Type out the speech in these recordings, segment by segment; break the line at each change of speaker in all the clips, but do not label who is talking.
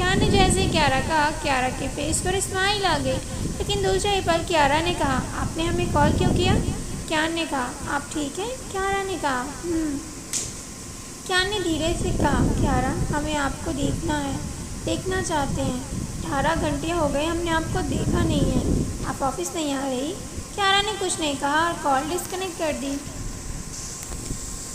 کیان نے جیسے کیارا کہا، کیارا کے فیس پر اسمائل آ گئی، لیکن دوسرے ہی پل کیارا نے کہا، آپ نے ہمیں کال کیوں کیا؟ کیان نے کہا، آپ ٹھیک ہیں؟ کیارا نے کہا، کیان نے دھیرے سے کہا، کیارا ہمیں آپ کو دیکھنا چاہتے ہیں، 18 گھنٹے ہو گئے ہم نے آپ کو دیکھا نہیں ہے، آپ آفس نہیں آ رہی؟ کیارا نے کچھ نہیں کہا اور کال ڈسکنیکٹ کر دی۔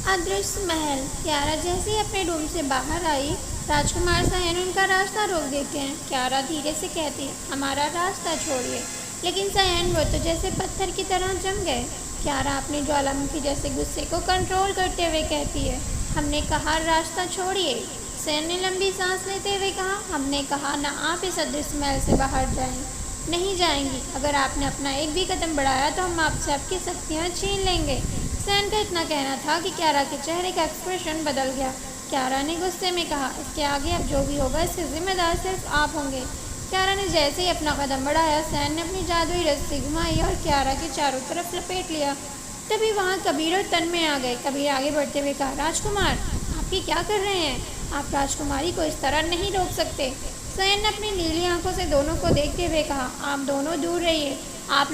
ادرشیہ محل۔ کیارا جیسے ہی اپنے روم سے باہر آئی، راجکمار سین ان کا راستہ روک دیتے ہیں۔ کیارا دھیرے سے کہتی ہے، ہمارا راستہ چھوڑیے، لیکن سین وہ تو جیسے پتھر کی طرح جم گئے۔ کیارا اپنے جوالا مکھی جیسے غصے کو کنٹرول کرتے ہوئے کہتی ہے، ہم نے کہا راستہ چھوڑیے۔ سین نے لمبی سانس لیتے ہوئے کہا، ہم نے کہا نہ آپ اس ادرشیہ محل سے باہر جائیں۔ نہیں جائیں گی، اگر آپ نے اپنا ایک بھی قدم بڑھایا تو ہم آپ سے آپ کی شکتیاں چھین لیں گے۔ سین کا اتنا کہنا تھا کہ کیارا کے چہرے کا ایکسپریشن بدل گیا۔ کیارا نے غصے میں کہا، اس کے آگے اب جو بھی ہوگا اس کے ذمہ دار صرف آپ ہوں گے۔ کیارا نے جیسے ہی اپنا قدم بڑھایا، سین نے اپنی جادوئی رسی گھمائی اور کیارا کے چاروں طرف لپیٹ لیا۔ تبھی وہاں کبیر اور تنمے آ گئے۔ کبیر آگے بڑھتے ہوئے کہا، راجکمار آپ یہ کیا کر رہے ہیں؟ آپ راجکماری کو اس طرح نہیں روک سکتے۔ سین نے اپنی نیلی آنکھوں سے دونوں کو دیکھتے ہوئے کہا، آپ دونوں دور رہیے، آپ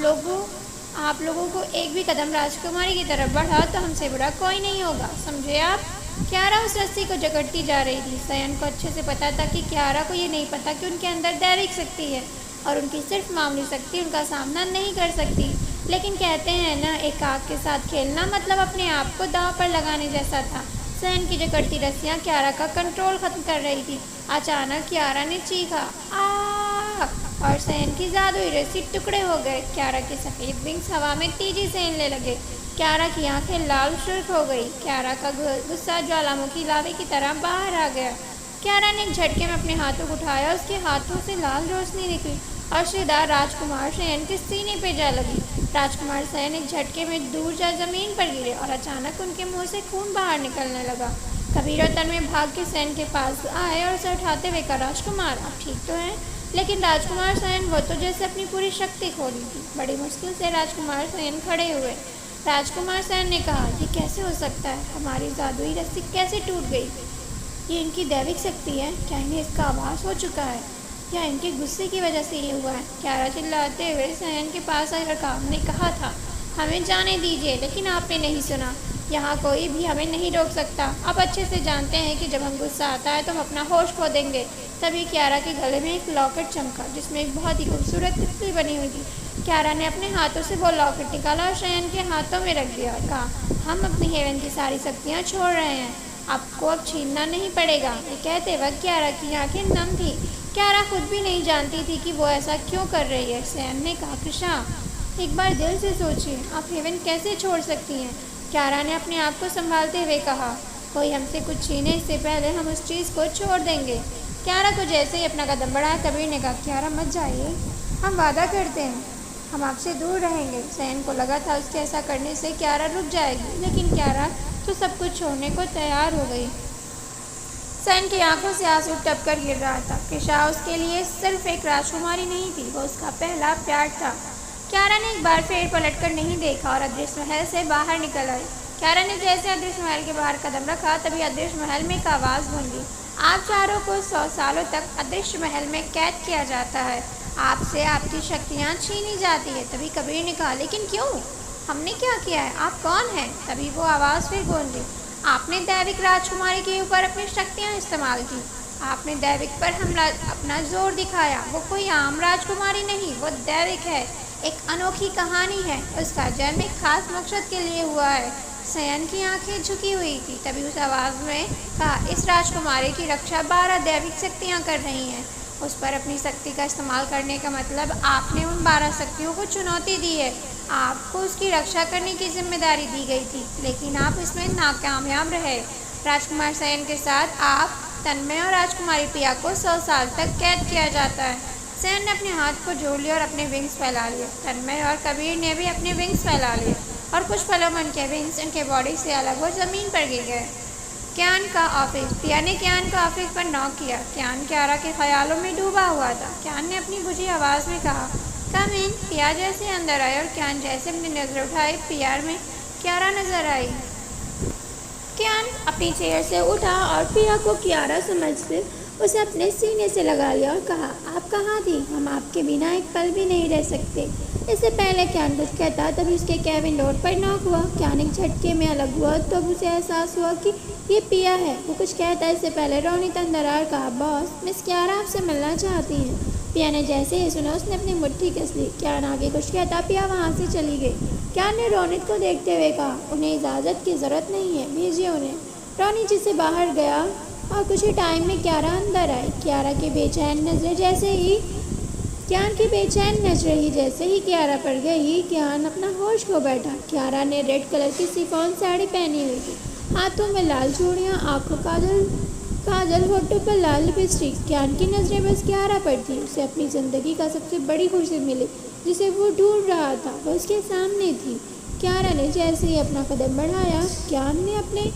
لوگوں کو ایک بھی قدم راجکماری کی طرف بڑھا تو ہم سے برا کوئی نہیں ہوگا، سمجھے آپ؟ کیارا اس رسی کو جکڑتی جا رہی تھی۔ سین کو اچھے سے پتا تھا کہ کیارا کو یہ نہیں پتا کہ ان کے اندر دیوک شکتی ہے اور ان کی صرف معمولی شکتی ان کا سامنا نہیں کر سکتی، لیکن کہتے ہیں نا، ایک آگ کے ساتھ کھیلنا مطلب اپنے آپ کو داؤ پر لگانے جیسا تھا۔ سین کی جکڑتی رسیاں کیارا کا کنٹرول ختم کر رہی تھی۔ اچانک کیارا نے چیخا، آہ! اور سین کی جادوئی رسی ٹکڑے ہو گئے۔ کیارا کے سفید ونگز ہوا میں تیزی سے ہلنے لگے۔ کیارا کی آنکھیں لال سرخ ہو گئی۔ کیارا کا غصہ جوالا مکھی لاوے کی طرح باہر آ گیا۔ کیارا نے ایک جھٹکے میں اپنے ہاتھوں کو اٹھایا، اس کے ہاتھوں سے لال روشنی نکلی اور سیدھا راجکمار سین کے سینے پہ جا لگی۔ راجکمار سین ایک جھٹکے میں دور جا زمین پر گرے اور اچانک ان کے منہ سے خون باہر نکلنے لگا۔ کبیر اور تنمے بھاگ کے سین کے پاس آئے اور اسے اٹھاتے ہوئے کہا، راجکمار آپ ٹھیک تو ہیں؟ لیکن راجکمار سین وہ تو جیسے اپنی پوری شکتی کھو دی تھی۔ بڑی مشکل سے راجکمار سین کھڑے ہوئے۔ راجکمار سین نے کہا، یہ کیسے ہو سکتا ہے؟ ہماری جادوئی رسی کیسے ٹوٹ گئی؟ یہ ان کی دیوک شکتی ہے؟ کیا انہیں اس کا آبھاس ہو چکا ہے؟ یا ان کے غصے کی وجہ سے یہ ہوا ہے؟ کیارا چلاتے ہوئے سین کے پاس آیا اور کہا، ہم نے کہا تھا ہمیں جانے دیجیے، لیکن آپ نے نہیں سنا۔ یہاں کوئی بھی ہمیں نہیں روک سکتا۔ آپ اچھے سے جانتے ہیں کہ جب ہم غصہ آتا ہے تو ہم اپنا ہوش کھو دیں گے۔ تبھی کیارا کے گلے میں ایک لاکٹ چمکا جس میں ایک بہت ہی خوبصورت تتلی بنی ہوئی تھی۔ کیارا نے اپنے ہاتھوں سے وہ لاکٹ نکالا اور سین کے ہاتھوں میں رکھ دیا اور کہا، ہم اپنی ہیون کی ساری شکتیاں چھوڑ رہے ہیں، آپ کو اب چھیننا نہیں پڑے گا۔ یہ کہتے وقت کیارا کی آنکھیں نم تھیں۔ کیارا خود بھی نہیں جانتی تھی کہ وہ ایسا کیوں کر رہی ہے۔ سین نے کہا، کرشا ایک بار دل سے سوچیے، آپ ہیون کیسے چھوڑ سکتی ہیں؟ کیارا نے اپنے آپ کو سنبھالتے ہوئے کہا، کوئی ہم سے کچھ چھینے اس سے پہلے ہم اس چیز کو چھوڑ دیں گے۔ کیارا کو جیسے ہی اپنا قدم بڑھایا، کبیر نے کہا، کیارا مت جائیے، ہم وعدہ کرتے ہیں ہم آپ سے دور رہیں گے۔ سین کو لگا تھا اس کے ایسا کرنے سے کیارا رک جائے گی، لیکن کیارا تو سب کچھ چھوڑنے کو تیار ہو گئی۔ سین کی آنکھوں سے آنسو ٹپ کر گر رہا تھا۔ کرشا اس کے لیے صرف ایک راجکماری نہیں تھی، وہ اس کا پہلا پیار تھا۔ کیارا نے ایک بار پھر پلٹ کر نہیں دیکھا اور ادرشیہ محل سے باہر نکل آئی۔ کیارا نے جیسے ادرشیہ محل کے باہر قدم رکھا، تبھی ادرشیہ محل میں ایک آواز گونجی، آپ چاروں کو 100 سالوں تک ادرشیہ محل میں قید کیا جاتا ہے، آپ سے آپ کی شکتیاں چھینی جاتی ہے۔ تبھی کبیر نے کہا، لیکن کیوں؟ ہم نے کیا کیا ہے؟ آپ کون ہیں؟ تبھی وہ آواز پھر گونجی، آپ نے دیوک راجکماری کے اوپر اپنی شکتیاں استعمال کی، آپ نے دیوک پر حملہ اپنا زور دکھایا۔ وہ کوئی عام راجکماری نہیں، وہ دیوک ہے، ایک انوکھی کہانی ہے، اس کا جنم ایک خاص مقصد کے لیے ہوا ہے۔ سین کی آنکھیں جھکی ہوئی تھی۔ تبھی اس آواز میں کہا، اس راجکماری کی رکشا 12 دیوک شکتیاں کر رہی ہیں، اس پر اپنی شکتی کا استعمال کرنے کا مطلب آپ نے ان 12 شکتیوں کو چنوتی دی ہے۔ آپ کو اس کی رکشا کرنے کی ذمہ داری دی گئی تھی، لیکن آپ اس میں ناکامیاب رہے۔ راجکمار سین کے ساتھ آپ، تنمے اور راجکماری پیا کو 100 سال تک قید کیا جاتا ہے۔ سین نے اپنے ہاتھ کو جوڑ لیا اور اپنے ونگز پھیلا لیے۔ تنمے اور کبیر نے بھی اپنے ونگز پھیلا لیے اور کچھ پلوں میں ان کے ونگز ان کے باڈی سے الگ ہو زمین پر گر گئے۔ کیان کا آفس۔ پیا نے کیان کا آفس پر ناک کیا۔ کیان کیارا کے خیالوں میں ڈوبا ہوا تھا۔ کیان نے اپنی بجھی آواز میں کہا، کم ان۔ پیا جیسے اندر آئے اور کیان جیسے اپنی نظر اٹھائی، پیا میں کیارا نظر آئی۔ کیان اپنی چیئر سے اٹھا اور پیا کو کیارا سمجھ سے اسے اپنے سینے سے لگا لیا اور کہا، آپ کہاں تھی؟ ہم آپ کے بنا ایک پل بھی نہیں رہ سکتے۔ اس سے پہلے کیان کچھ کہتا تبھی اس کے کیبن ڈور پر ناک ہوا۔ کیان ایک جھٹکے میں الگ ہوا تو اب اسے احساس ہوا کہ یہ پیا ہے۔ وہ کچھ کہتا اس سے پہلے رونیت اندر آ کہا، باس، مس کیارا آپ سے ملنا چاہتی ہیں۔ پیا نے جیسے ہی سنا اس نے اپنی مٹھی کس لی۔ کیان آگے کچھ کہتا پیا وہاں سے چلی گئی۔ کیان نے رونیت کو دیکھتے ہوئے کہا، انہیں اجازت کی ضرورت نہیں ہے، بھیجیے انہیں۔ رونی جی سے باہر گیا اور کچھ ہی ٹائم میں کیارا اندر آئی۔ کیان کی بے چین نظریں جیسے ہی کیارا پر گئی، کیان اپنا ہوش کھو بیٹھا۔ کیارا نے ریڈ کلر کی سیفون ساڑی پہنی ہوئی تھی، ہاتھوں میں لال چوڑیاں، آنکھوں کاجل، ہونٹوں پر لال لپسٹک۔ کیان کی نظریں بس کیارا پر تھی۔ اسے اپنی زندگی کا سب سے بڑی خوشی ملی جسے وہ ڈھونڈ رہا تھا، وہ اس کے سامنے تھی۔ کیارا نے جیسے ہی اپنا قدم بڑھایا، کیان نے اپنے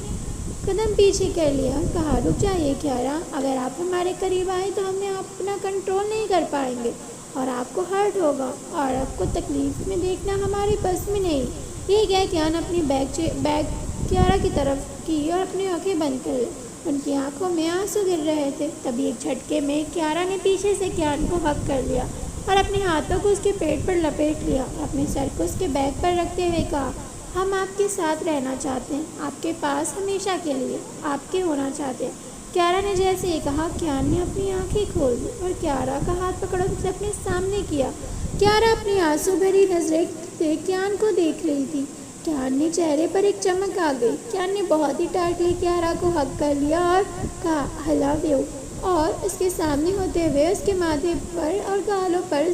قدم پیچھے کر لیا، کہا، رک جائیے کیارا، اگر آپ ہمارے قریب آئے تو ہم اپنا کنٹرول نہیں کر پائیں گے اور آپ کو ہرٹ ہوگا اور آپ کو تکلیف میں دیکھنا ہمارے بس میں نہیں۔ یہ کہہ کیان اپنی بیگ کیارا کی طرف کی اور اپنی آنکھیں بند کر لی۔ ان کی آنکھوں میں آنسو گر رہے تھے۔ تبھی ایک جھٹکے میں کیارا نے پیچھے سے کیان کو ہگ کر لیا اور اپنے ہاتھوں کو اس کے پیٹ پر لپیٹ لیا اور اپنے سر کو اس کے بیگ پر رکھتے ہوئے کہا، ہم آپ کے ساتھ رہنا چاہتے ہیں، آپ کے پاس ہمیشہ کے لیے، آپ کے ہونا چاہتے ہیں۔ کیارا نے جیسے ہی کہا، کیان نے اپنی آنکھیں کھول دی اور کیارا کا ہاتھ پکڑ اسے اپنے سامنے کیا۔ کیارا اپنی آنسو بھری نظریں سے کیان کو دیکھ رہی تھی۔ کیان نے چہرے پر ایک چمک آ گئی۔ کیان نے بہت ہی ٹائٹلی کیارا کو ہگ کر لیا اور کہا، آئی لو یو، اور اس کے سامنے ہوتے ہوئے اس کے ماتھے پر اور گالوں پر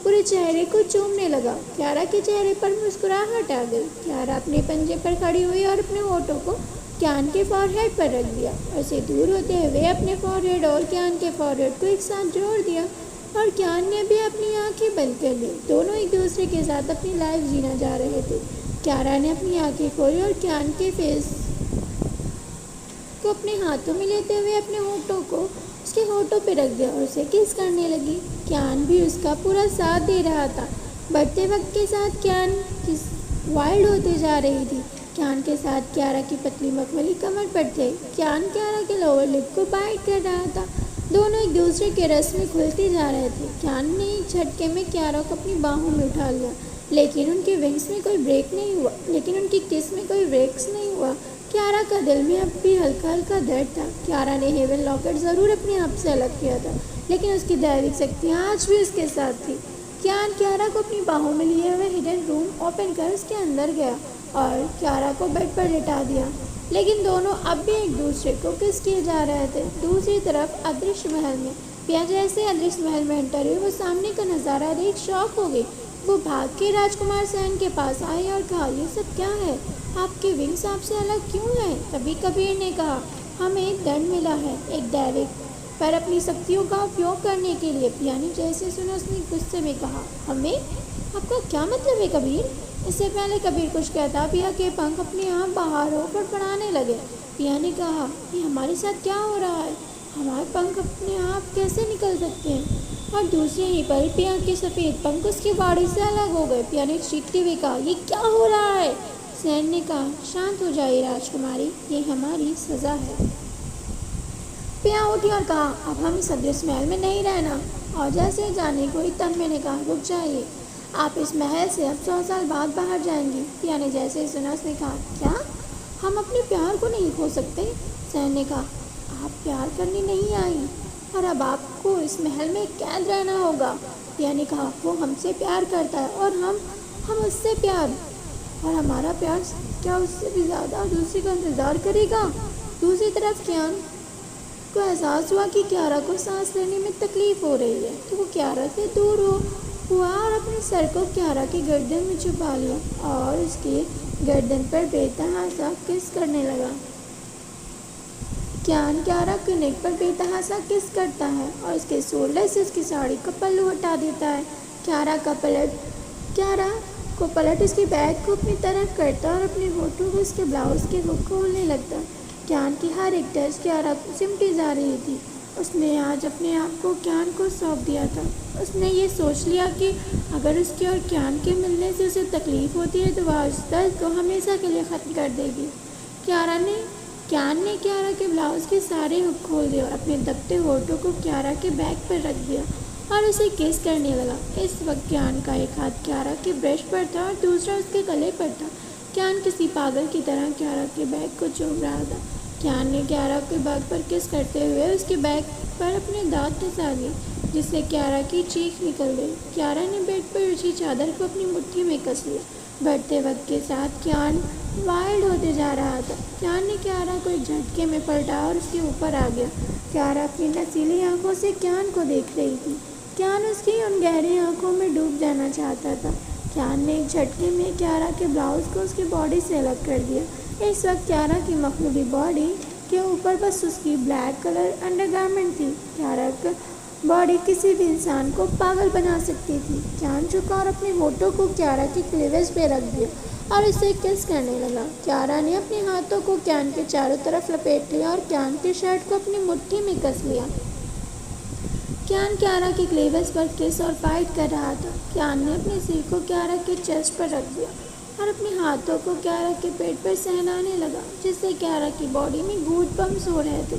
پورے چہرے کو چومنے لگا۔ کیارا کے چہرے پر مسکراہٹ آ گئی۔ کیارا اپنے پنجے پر کھڑی ہوئی اور اپنے ہونٹوں کو کیان کے فور ہیڈ پر رکھ دیا اور اسے دور ہوتے ہوئے اپنے فور ہیڈ اور کیان کے فور ہیڈ کو ایک ساتھ جوڑ دیا اور کیان نے بھی اپنی آنکھیں بند کر لی۔ دونوں ایک دوسرے کے ساتھ اپنی لائف جینا جا رہے تھے۔ کیارا نے اپنی آنکھیں کھولی اور کیان کے فیس کو اپنے ہاتھوں میں لیتے ہوئے اپنے ہونٹوں کو اس کے ہونٹوں پہ رکھ دیا اور اسے کس کرنے لگی۔ کیان بھی اس کا پورا ساتھ دے رہا تھا۔ بڑھتے وقت کے ساتھ کیان وائلڈ ہوتے جا رہی تھی۔ کیان کے ساتھ کیارا کی پتلی مخملی کمر پر تھے۔ کیان کیارا کے لوور لپ کو بائٹ کر رہا تھا۔ دونوں ایک دوسرے کے رس میں کھلتے جا رہے تھے۔ کیان نے ایک جھٹکے میں کیارا کو اپنی باہوں میں اٹھا لیا، لیکن ان کی ونگس میں کوئی بریک نہیں ہوا، لیکن ان کی کس میں کوئی بریکس نہیں ہوا۔ کیارا کا دل میں اب بھی ہلکا ہلکا درد تھا۔ کیارا نے ہیون لاکٹ ضرور اپنے آپ سے الگ کیا تھا، لیکن اس کی دائرک شکتیاں آج بھی اس کے ساتھ تھی۔ کیان کیارا کو اپنی باہوں میں لیے ہوئے ہڈن روم اوپن کر اس کے اندر گیا اور کیارا کو بیڈ پر لٹا دیا، لیکن دونوں اب بھی ایک دوسرے کو کس کیے جا رہے تھے۔ دوسری طرف ادرشیہ محل میں پیا جیسے ادرشیہ محل میں انٹر ہوئی، وہ سامنے کا نظارہ دیکھ شاک ہو گئی۔ وہ بھاگ کے راجکمار سین کے پاس آئی اور کہا، یہ سب کیا ہے؟ آپ کے ونگس آپ سے الگ کیوں ہیں؟ تبھی کبیر نے کہا، ہمیں ایک دنڈ ملا ہے، ایک ڈائریکٹ پر اپنی شکتیوں کا اپیوگ کرنے کے لیے۔ پیا نے جیسے سنا اس نے غصے میں کہا، ہمیں؟ آپ کا کیا مطلب ہے کبیر؟ اس سے پہلے کبیر کچھ کہتا، پیا کے پنکھ اپنے آپ باہر ہو پڑپڑانے لگے۔ پیا نے کہا، یہ ہمارے ساتھ کیا ہو رہا ہے؟ ہمارے پنکھ اپنے آپ کیسے نکل سکتے ہیں؟ اور دوسرے ہی پر پیا کے سفید پنکھ اس کی باڈی سے الگ ہو گئے۔ پیا نے چیختے ہوئے کہا، یہ کیا ہو رہا ہے؟ سین نے کہا، شانت ہو جائیے راجکماری، یہ ہماری سزا ہے۔ پیا اٹھی اور کہا، اب ہم اس ادرشیہ محل میں نہیں رہنا۔ اور جیسے جانے کو تب میں نے کہا، رک جائیے، آپ اس محل سے اب 100 سال بعد باہر جائیں گی۔ پیا نے جیسے ہی سنا اس نے کہا، کیا ہم اپنے پیار کو نہیں کھو سکتے؟ سین نے کہا، آپ پیار کرنے نہیں آئی اور اب آپ کو اس محل میں قید رہنا ہوگا۔ پیا نے کہا، وہ ہم سے پیار کرتا ہے اور ہم اس سے پیار، اور ہمارا پیار کیا اس سے بھی زیادہ دوسری کا انتظار کرے گا؟ دوسری طرف کیان کو احساس ہوا کہ کیارا کو سانس لینے میں تکلیف ہو رہی ہے، تو وہ کیارا سے دور ہوا اور اپنے سر کو کیارا کی گردن میں چھپا لیا اور اس کی گردن پر بے تحاشا کس کرنے لگا۔ کیان کیارا کے نیک پر بے تحاشا کس کرتا ہے اور اس کے شولڈر سے اس کی ساڑی کا پلو ہٹا دیتا ہے۔ کیارا کو پلٹ اس کی بیگ کو اپنی طرف کرتا اور اپنے ہونٹوں کو اس کے بلاؤز کے ہک کھولنے لگتا۔ کیان کی ہر ایک ٹچ کیارا کو سمٹی جا رہی تھی۔ اس نے آج اپنے آپ کو کیان کو سونپ دیا تھا۔ اس نے یہ سوچ لیا کہ اگر اس کے اور کیان کے ملنے سے اسے تکلیف ہوتی ہے تو وہ اس درد کو ہمیشہ کے لیے ختم کر دے گی۔ کیان نے کیارا کے بلاؤز کے سارے ہک کھول دیے اور اپنے دبتے ہونٹوں کو کیارا کے بیک پر رکھ دیا اور اسے کس کرنے لگا۔ اس وقت کیان کا ایک ہاتھ کیارا کے برش پر تھا اور دوسرا اس کے گلے پر تھا۔ کیان کسی پاگل کی طرح کیارا کے بیک کو چوم رہا تھا۔ کیان نے کیارا کے بیک پر کس کرتے ہوئے اس کے بیک پر اپنے دانت ٹھسا دیے، جس سے کیارا کی چیخ نکل گئی۔ کیارا نے بیڈ پر بچھی چادر کو اپنی مٹھی میں کس لیا۔ بڑھتے وقت کے ساتھ کیان وائلڈ ہوتے جا رہا تھا۔ کیان نے کیارا کو ایک جھٹکے میں پلٹا اور اس کے اوپر آ گیا۔ کیارا اپنی نسیلی آنکھوں سے کیان کو دیکھ رہی تھی۔ کیان اس کی ان گہری آنکھوں میں ڈوب جانا چاہتا تھا۔ کیان نے ایک جھٹکے میں کیارا کے بلاؤز کو اس کی باڈی سے الگ کر دیا۔ اس وقت کیارا کی مخلوقی باڈی کے اوپر بس اس کی بلیک کلر انڈر گارمنٹ تھی۔ کیارا کی باڈی کسی بھی انسان کو پاگل بنا سکتی تھی۔ کیان جھکا اور اپنے ہونٹوں کو کیارا کی کلیویج پہ رکھ دیا اور اسے کس کرنے لگا۔ کیارا نے اپنے ہاتھوں کو کیان کے چاروں طرف لپیٹ لیا اور کیان کی شرٹ کو اپنی مٹھی میں کس لیا۔ کیان کیارا کی کلیویج پر کس اور فائٹ کر رہا تھا۔ کیان نے اپنے سر کو کیارا کے چیسٹ پر رکھ دیا اور اپنے ہاتھوں کو کیارا کے پیٹ پر سہلانے لگا، جس سے کیارا کی باڈی میں گوٹ بمپس ہو رہے تھے۔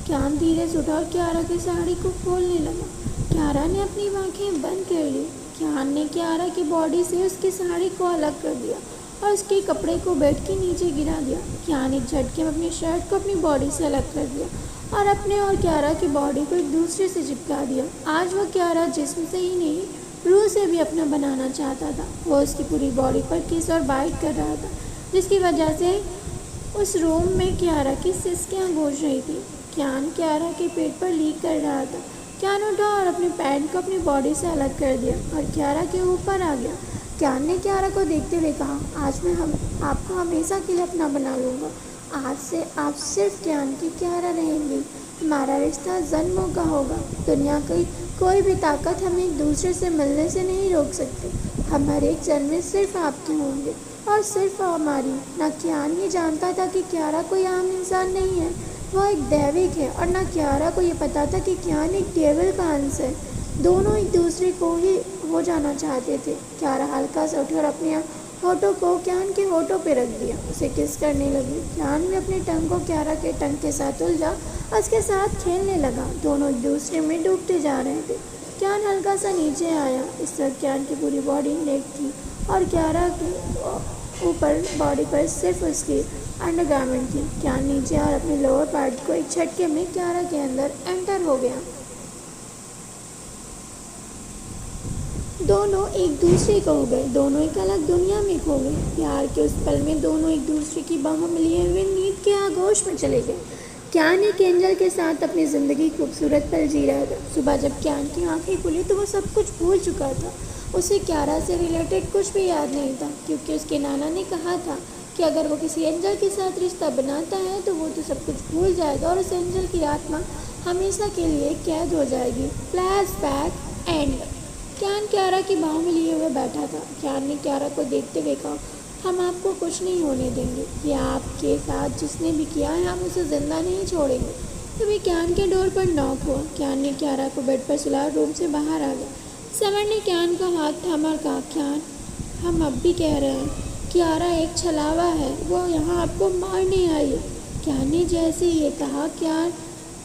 کیان دھیرے سے اٹھا اور کیارا کی ساڑی کو کھولنے لگا۔ کیارا نے اپنی آنکھیں بند کر لی۔ کیان نے کیارا کی باڈی سے اس کی ساڑی کو الگ کر دیا اور اس کے کپڑے کو بیڈ کے نیچے گرا دیا۔ کیان ایک جھٹکے میں اپنی شرٹ کو اپنی باڈی سے الگ کر دیا اور اپنے اور کیارا کی باڈی کو ایک دوسرے سے چپکا دیا۔ آج وہ کیارا جسم سے ہی نہیں، روح سے بھی اپنا بنانا چاہتا تھا۔ وہ اس کی پوری باڈی پر کس اور بائٹ کر رہا تھا، جس کی وجہ سے اس روم میں کیارا کی سسکیاں گونج رہی تھی۔ کیان کیارا کے پیٹ پر لیک کر رہا تھا۔ کیان اٹھا اور اپنے پینٹ کو اپنی باڈی سے الگ کر دیا اور کیارا کے اوپر آ گیا۔ کیان نے کیارا کو دیکھتے ہوئے کہا، آج میں آپ کو ہمیشہ کے لیے اپنا بنا لوں گا۔ آج سے آپ صرف کیان کی کیارا رہیں گی۔ ہمارا رشتہ جنموں کا ہوگا۔ دنیا کی کوئی بھی طاقت ہمیں ایک دوسرے سے ملنے سے نہیں روک سکتی۔ ہم ہر ایک جنم میں صرف آپ کے ہوں گے اور صرف ہماری۔ نہ کیان یہ جانتا تھا کہ کیارا کوئی عام انسان نہیں ہے، وہ ایک دیوک ہے، اور نہ کیارا کو یہ پتا تھا کہ کیان ایک ڈیول کا انس ہے۔ دونوں ایک دوسرے کو ہی ہو جانا چاہتے تھے۔ کیارا ہلکا سے اٹھی اور اپنے ہونٹوں کو کیان کے ہونٹوں پہ رکھ دیا، اسے کس کرنے لگی۔ کیان نے اپنے ٹنگ کو کیارا کے ٹنگ کے ساتھ الجھا اور اس کے ساتھ کھیلنے لگا۔ دونوں ایک دوسرے میں ڈوبتے جا رہے تھے۔ کیان ہلکا سا نیچے آیا۔ اس وقت کیان کی پوری باڈی نیک تھی اور کیارا کے اوپر باڈی پر صرف اس کی انڈر گارمنٹ تھی۔ کیان نیچے اور اپنے لوور پارٹ کو ایک جھٹکے میں کیارا کے اندر انٹر ہو گیا۔ دونوں ایک دوسرے کو ہو گئے، دونوں ایک الگ دنیا میں کھو گئے۔ پیار کے اس پل میں دونوں ایک دوسرے کی باہوں میں لیے ہوئے نیند کے آغوش میں چلے گئے۔ کیان ایک اینجل کے ساتھ اپنی زندگی خوبصورت پل جی رہا تھا۔ صبح جب کیان کی آنکھیں کھلی تو وہ سب کچھ بھول چکا تھا۔ اسے کیارا سے ریلیٹڈ کچھ بھی یاد نہیں تھا، کیونکہ اس کے نانا نے کہا تھا کہ اگر وہ کسی اینجل کے ساتھ رشتہ بناتا ہے تو وہ تو سب کچھ بھول جائے گا اور اس اینجل کی آتما ہمیشہ کے لیے قید ہو جائے گی۔ Flashback end. Kiyan Kiara کی باہوں میں لیے ہوئے بیٹھا تھا۔ کیان نے کیارا کو دیکھتے ہوئے کہا، ہم آپ کو کچھ نہیں ہونے دیں گے۔ یہ آپ کے ساتھ جس نے بھی کیا ہے ہم اسے زندہ نہیں چھوڑیں گے۔ تبھی کیان کے ڈور پر ناک ہوا۔ کیان نے کیارا کو بیڈ پر سلا روم سے باہر آ گیا۔ سمر نے کیان کا ہاتھ تھاما اور کہا، کیان ہم اب بھی کہہ رہے ہیں، کیارا ایک چھلاوا ہے، وہ یہاں آپ کو مارنے آئی ہے۔ کیان نے جیسے یہ کہا، کیان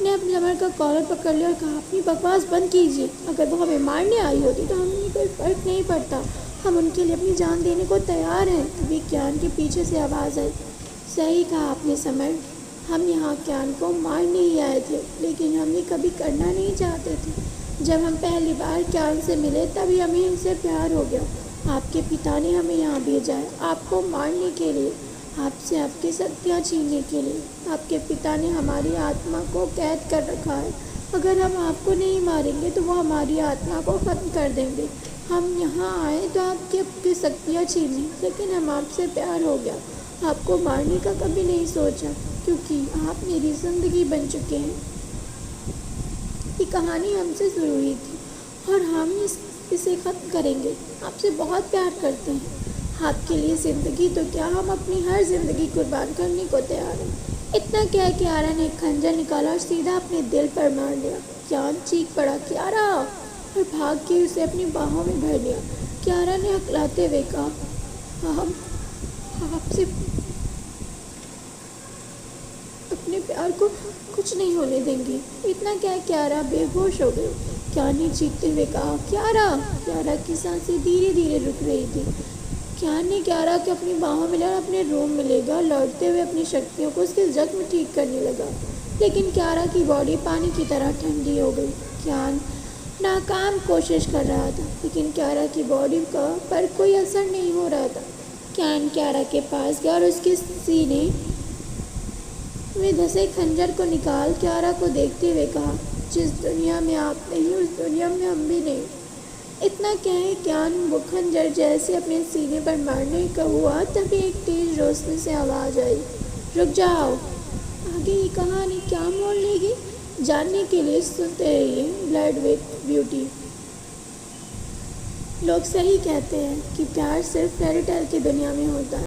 نے اپنے سمر کا کالر پکڑ لیا اور کہا، اپنی بکواس بند کیجیے۔ اگر وہ ہمیں مارنے آئی ہوتی تو ہمیں کوئی فرق نہیں پڑتا، ہم ان کے لیے اپنی جان دینے کو تیار ہیں۔ تبھی کیان کے پیچھے سے آواز آئی، صحیح کہا آپ نے سمر، ہم یہاں کیان کو مارنے ہی آئے تھے، لیکن ہم یہ کبھی کرنا نہیں چاہتے تھے۔ جب ہم پہلی بار کیان سے ملے تبھی ہمیں ان سے پیار ہو گیا۔ آپ کے پتا نے ہمیں یہاں بھیجا ہے آپ کو مارنے کے لیے، آپ سے آپ کی شکتیاں چھیننے کے لیے۔ آپ کے پتا نے ہماری آتما کو قید کر رکھا ہے، اگر ہم آپ کو نہیں ماریں گے تو وہ ہماری آتما کو ختم کر دیں گے۔ ہم یہاں آئے تو آپ کی شکتیاں چھیننے، لیکن ہم آپ سے پیار ہو گیا۔ آپ کو مارنے کا کبھی نہیں سوچا، کیونکہ آپ میری زندگی بن چکے ہیں۔ یہ کہانی ہم سے شروع ہوئی تھی اور ہم اسے ختم کریں گے۔ آپ سے بہت پیار کرتے ہیں، آپ کے لیے زندگی تو کیا ہم اپنی ہر زندگی قربان کرنے کو تیار ہیں۔ اتنا کیا کیارا نے ایک خنجر نکالا اور سیدھا اپنے دل پر مار لیا۔ کیان چیخ پڑا، کیارا، اور بھاگ کے اسے اپنی باہوں میں بھر لیا۔ کیارا نے ہکلاتے ہوئے کہا، ہم آپ سے پیار کو کچھ نہیں ہونے دیں گی۔ اتنا کیا کیارا بے ہوش ہو گئی۔ کیان نے چیختے ہوئے کہا، کیارا! کیارا کی سانسیں دھیرے دھیرے رک رہی تھی۔ کیان نے کیارا کو اپنی باہوں میں لیا اور اپنے روم میں لے گیا، لوٹتے ہوئے اپنی شکتیوں کو اس کے زخم ٹھیک کرنے لگا۔ لیکن کیارا کی باڈی پانی کی طرح ٹھنڈی ہو گئی۔ کیان ناکام کوشش کر رہا تھا، لیکن کیارا کی باڈی پر کوئی اثر نہیں ہو رہا تھا۔ کیان کیارا کے پاس گیا اور اس کے سینے میں دھسے خنجر کو نکال کیارا کو دیکھتے ہوئے کہا، جس دنیا میں آپ نہیں اس دنیا میں ہم بھی نہیں۔ اتنا کہے کیان وہ خنجر جیسے اپنے سینے پر مارنے کا ہوا، تبھی ایک تیز روشنی سے آواز آئی، رک جاؤ! آگے یہ کہانی کیا موڑ لے گی، جاننے کے لیے سنتے رہیے بلڈ وتھ بیوٹی۔ لوگ صحیح کہتے ہیں کہ پیار صرف فیری ٹیل کی دنیا میں ہوتا ہے۔